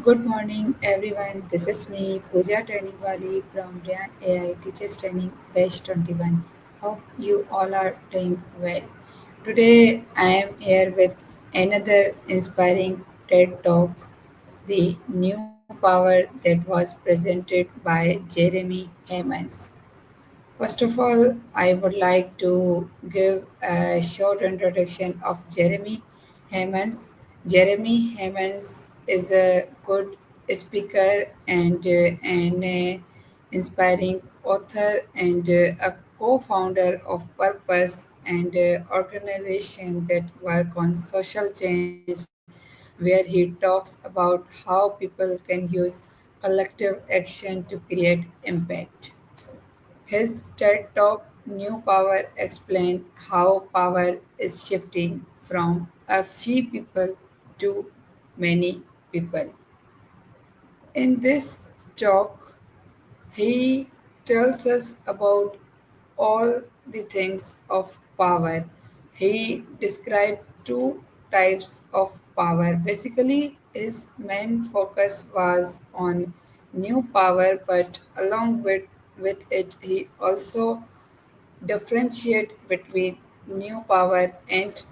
Good morning, everyone. This is me, Pooja Trainingwali from Ryan AI Teachers Training Batch 21. Hope you all are doing well. Today, I am here with another inspiring TED Talk, the new power that was presented by Jeremy Hammonds. First of all, I would like to give a short introduction of Jeremy Hammonds. Jeremy Hammonds is a good speaker and an inspiring author and a co-founder of Purpose and organization that work on social change where he talks about how people can use collective action to create impact. His TED Talk New Power explained how power is shifting from a few people to many people. In this talk, he tells us about all the things of power. He described two types of power. Basically, his main focus was on new power, but along with it, he also differentiate between new power and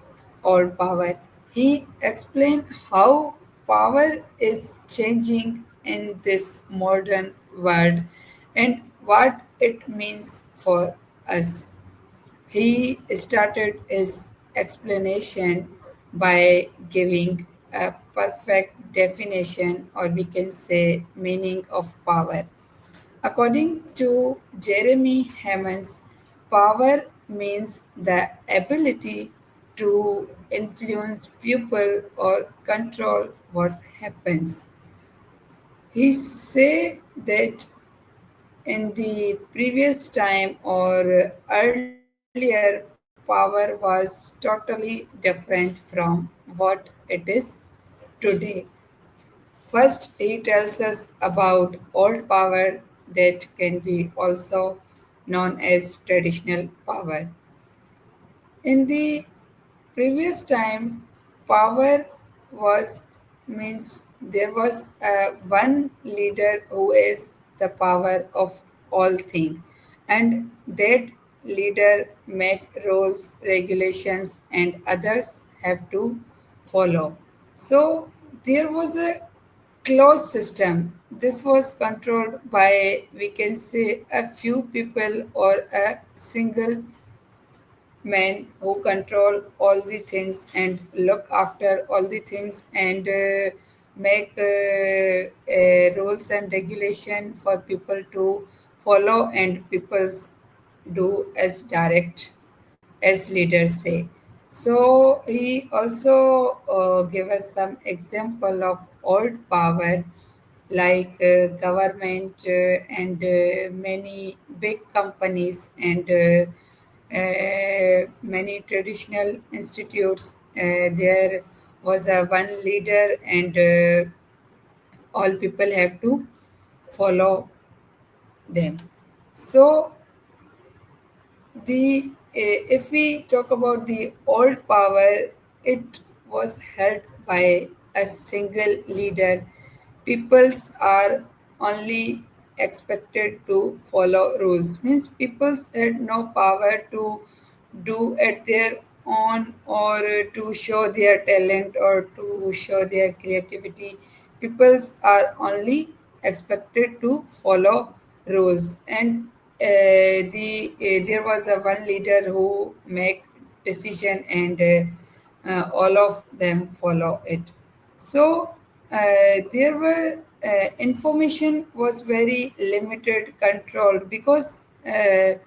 old power. He explained how power is changing in this modern world and what it means for us. He started his explanation by giving a perfect definition, or we can say, meaning of power. According to Jeremy Hammonds, power means the ability to influence people or control what happens. He say that in the previous time or earlier, power was totally different from what it is today. First, he tells us about old power that can be also known as traditional power. In the previous time, power was means there was one leader who is the power of all thing, and that leader make rules, regulations, and others have to follow. So there was a closed system. This was controlled by, we can say, a few people or a single men who control all the things and look after all the things and make rules and regulation for people to follow and people's do as direct as leaders say. So he also gave us some example of old power like government and many big companies and many traditional institutes. There was a one leader and all people have to follow them. So the if we talk about the old power, it was held by a single leader. Peoples are only expected to follow rules. Means peoples had no power to do at their own or to show their talent or to show their creativity. Peoples are only expected to follow rules and there was a one leader who make decision and all of them follow it. So there were information was very limited controlled because there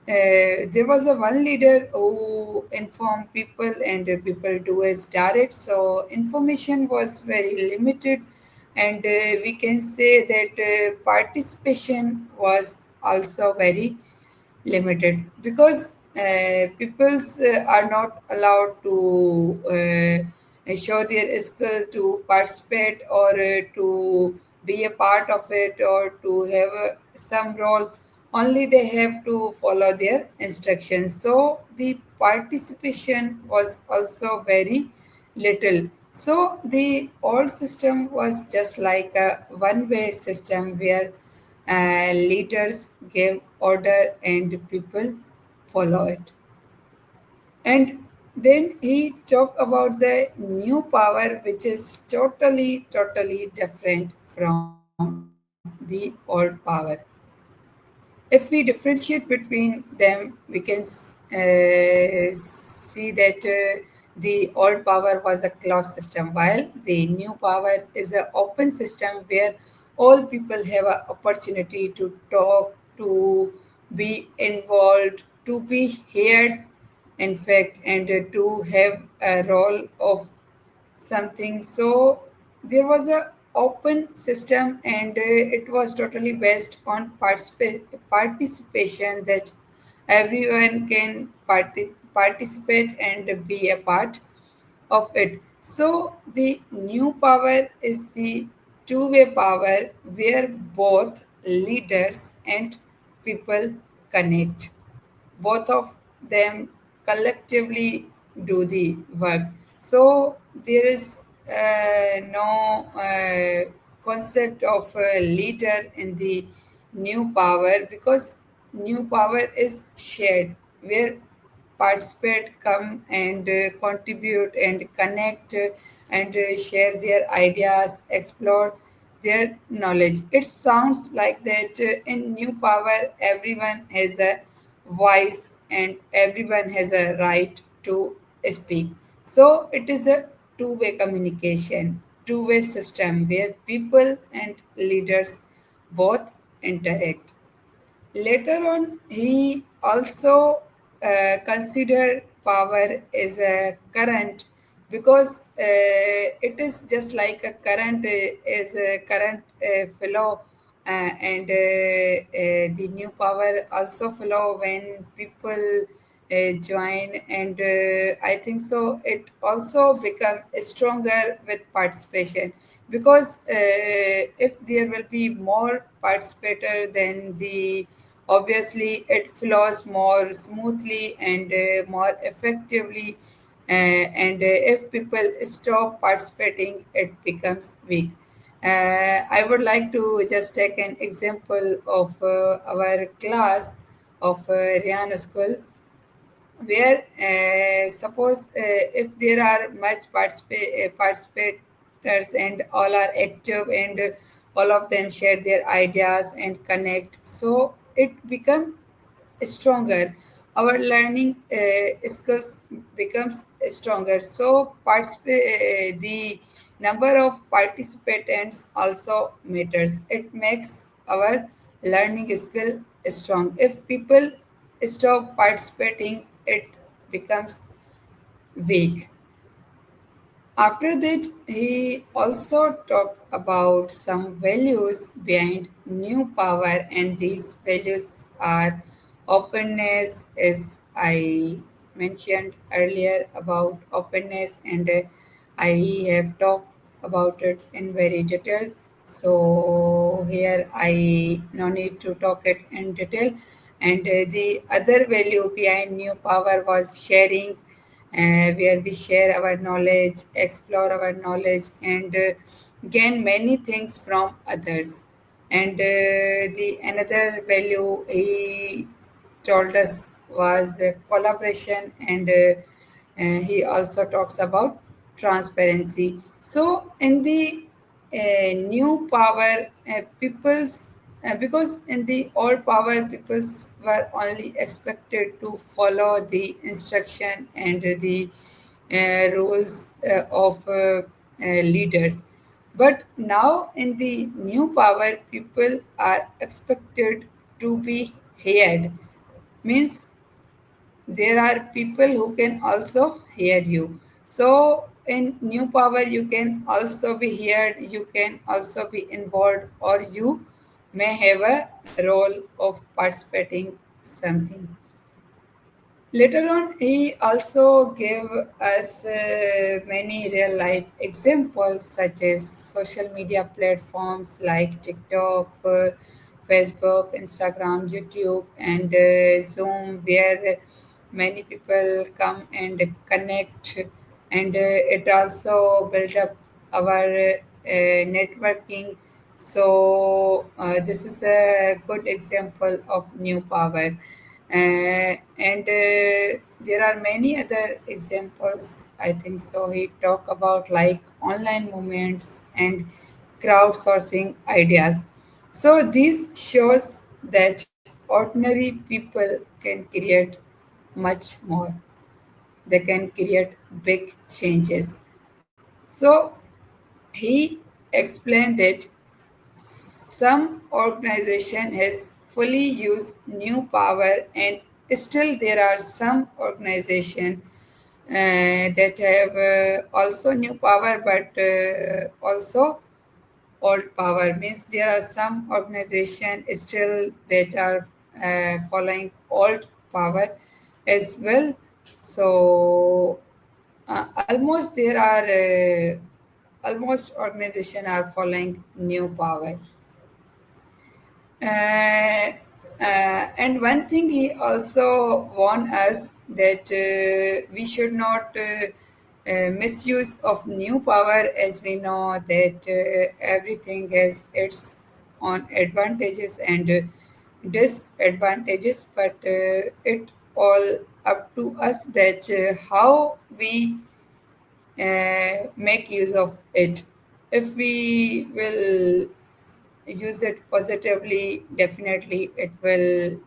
was a one leader who informed people and people do as direct, so information was very limited and we can say that participation was also very limited because peoples are not allowed to show their skill to participate or to be a part of it or to have some role. Only they have to follow their instructions, so the participation was also very little. So the old system was just like a one-way system where leaders gave order and people follow it. And then he talked about the new power, which is totally different from the old power. If we differentiate between them, we can see that the old power was a closed system, while the new power is an open system where all people have an opportunity to talk, to be involved, to be heard, in fact, and to have a role of something. So there was a open system, and it was totally based on participation, that everyone can participate and be a part of it. So the new power is the two-way power where both leaders and people connect. Both of them collectively do the work. So there is no concept of a leader in the new power, because new power is shared, where participate, come and contribute and connect, and share their ideas, explore their knowledge. It sounds like that in new power everyone has a voice and everyone has a right to speak. So it is a two-way communication, two-way system where people and leaders both interact. Later on, he also considered power as a current, because it is just like a current, is a current flow, and the new power also flow when people join, and I think so it also become stronger with participation, because if there will be more participator, then the obviously it flows more smoothly and more effectively, and if people stop participating, it becomes weak. I would like to just take an example of our class of Ryan School, where suppose if there are much participators and all are active, and all of them share their ideas and connect, so it become stronger. Our learning skills becomes stronger. So the number of participants also matters. It makes our learning skill strong. If people stop participating, it becomes weak. After that, he also talked about some values behind new power, and these values are openness, as I mentioned earlier about openness, and I have talked about it in very detail. So here I no need to talk it in detail. And the other value behind new power was sharing, where we share our knowledge, explore our knowledge, and gain many things from others. And the another value he told us was collaboration, and he also talks about transparency. So in the new power, people's because in the old power, peoples were only expected to follow the instruction and the rules of leaders. But now in the new power, people are expected to be heard. Means there are people who can also hear you. So in new power, you can also be heard, you can also be involved, or you may have a role of participating something. Later on, he also gave us many real life examples, such as social media platforms like TikTok, Facebook, Instagram, YouTube, and Zoom, where many people come and connect. and it also built up our networking. So this is a good example of new power, and there are many other examples. I think so. He talk about like online movements and crowdsourcing ideas. So this shows that ordinary people can create much more. They can create big changes. So he explained that some organization has fully used new power, and still there are some organization that have also new power, but also old power. Means there are some organization still that are following old power as well. So almost there are almost organization are following new power. uh, and one thing he also warned us that we should not misuse of new power, as we know that everything has its own advantages and disadvantages, but it all up to us that how we make use of it. If we will use it positively, definitely it will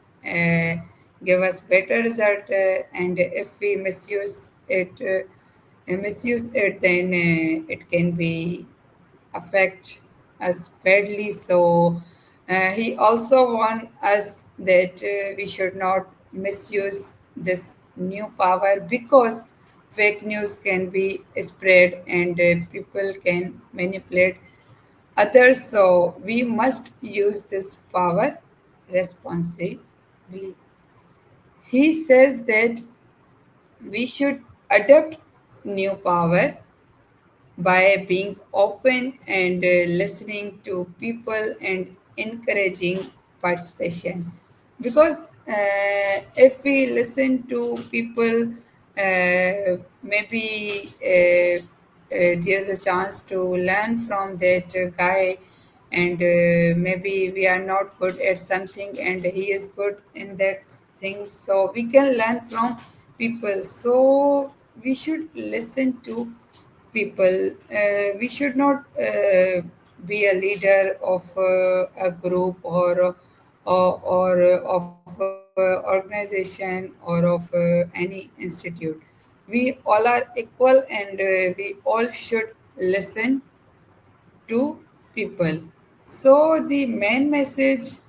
give us better result. And if we misuse it, then it can be affect us badly. So he also warned us that we should not misuse this new power, because fake news can be spread and people can manipulate others. So we must use this power responsibly. He says that we should adopt new power by being open and listening to people and encouraging participation. Because if we listen to people, maybe there's a chance to learn from that guy, and maybe we are not good at something and he is good in that thing, so we can learn from people. So we should listen to people. We should not be a leader of a group or of organization or of any institute. We all are equal, and we all should listen to people. So the main message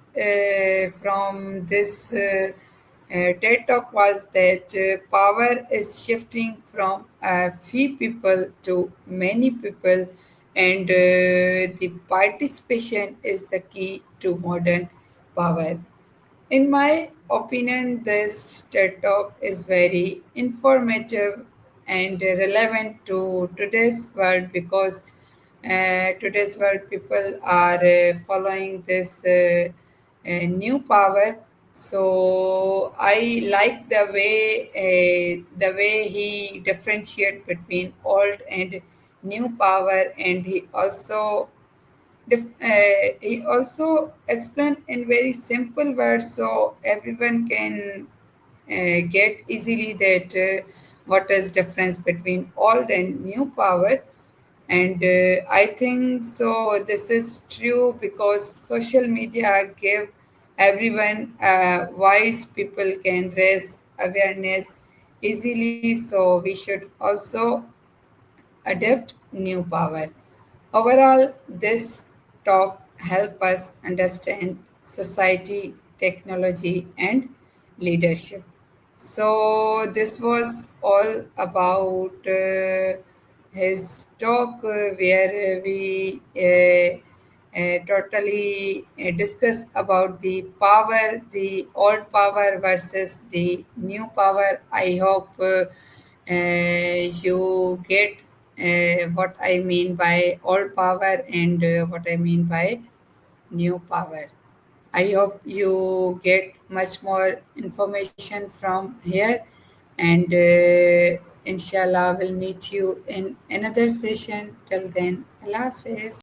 from this TED talk was that power is shifting from a few people to many people, and the participation is the key to modern power. In my opinion, this TED Talk is very informative and relevant to today's world, because today's world people are following this new power. So I like the way he differentiate between old and new power, and he also explained in very simple words, so everyone can get easily that what is difference between old and new power. And I think so this is true because social media give everyone a voice. People can raise awareness easily, so we should also adapt new power. Overall, this talk help us understand society, technology, and leadership. So this was all about his talk, where we totally discuss about the power, the old power versus the new power. I hope you get what I mean by old power and what I mean by new power. I hope you get much more information from here, and Inshallah, we'll meet you in another session. Till then, Allah Hafiz.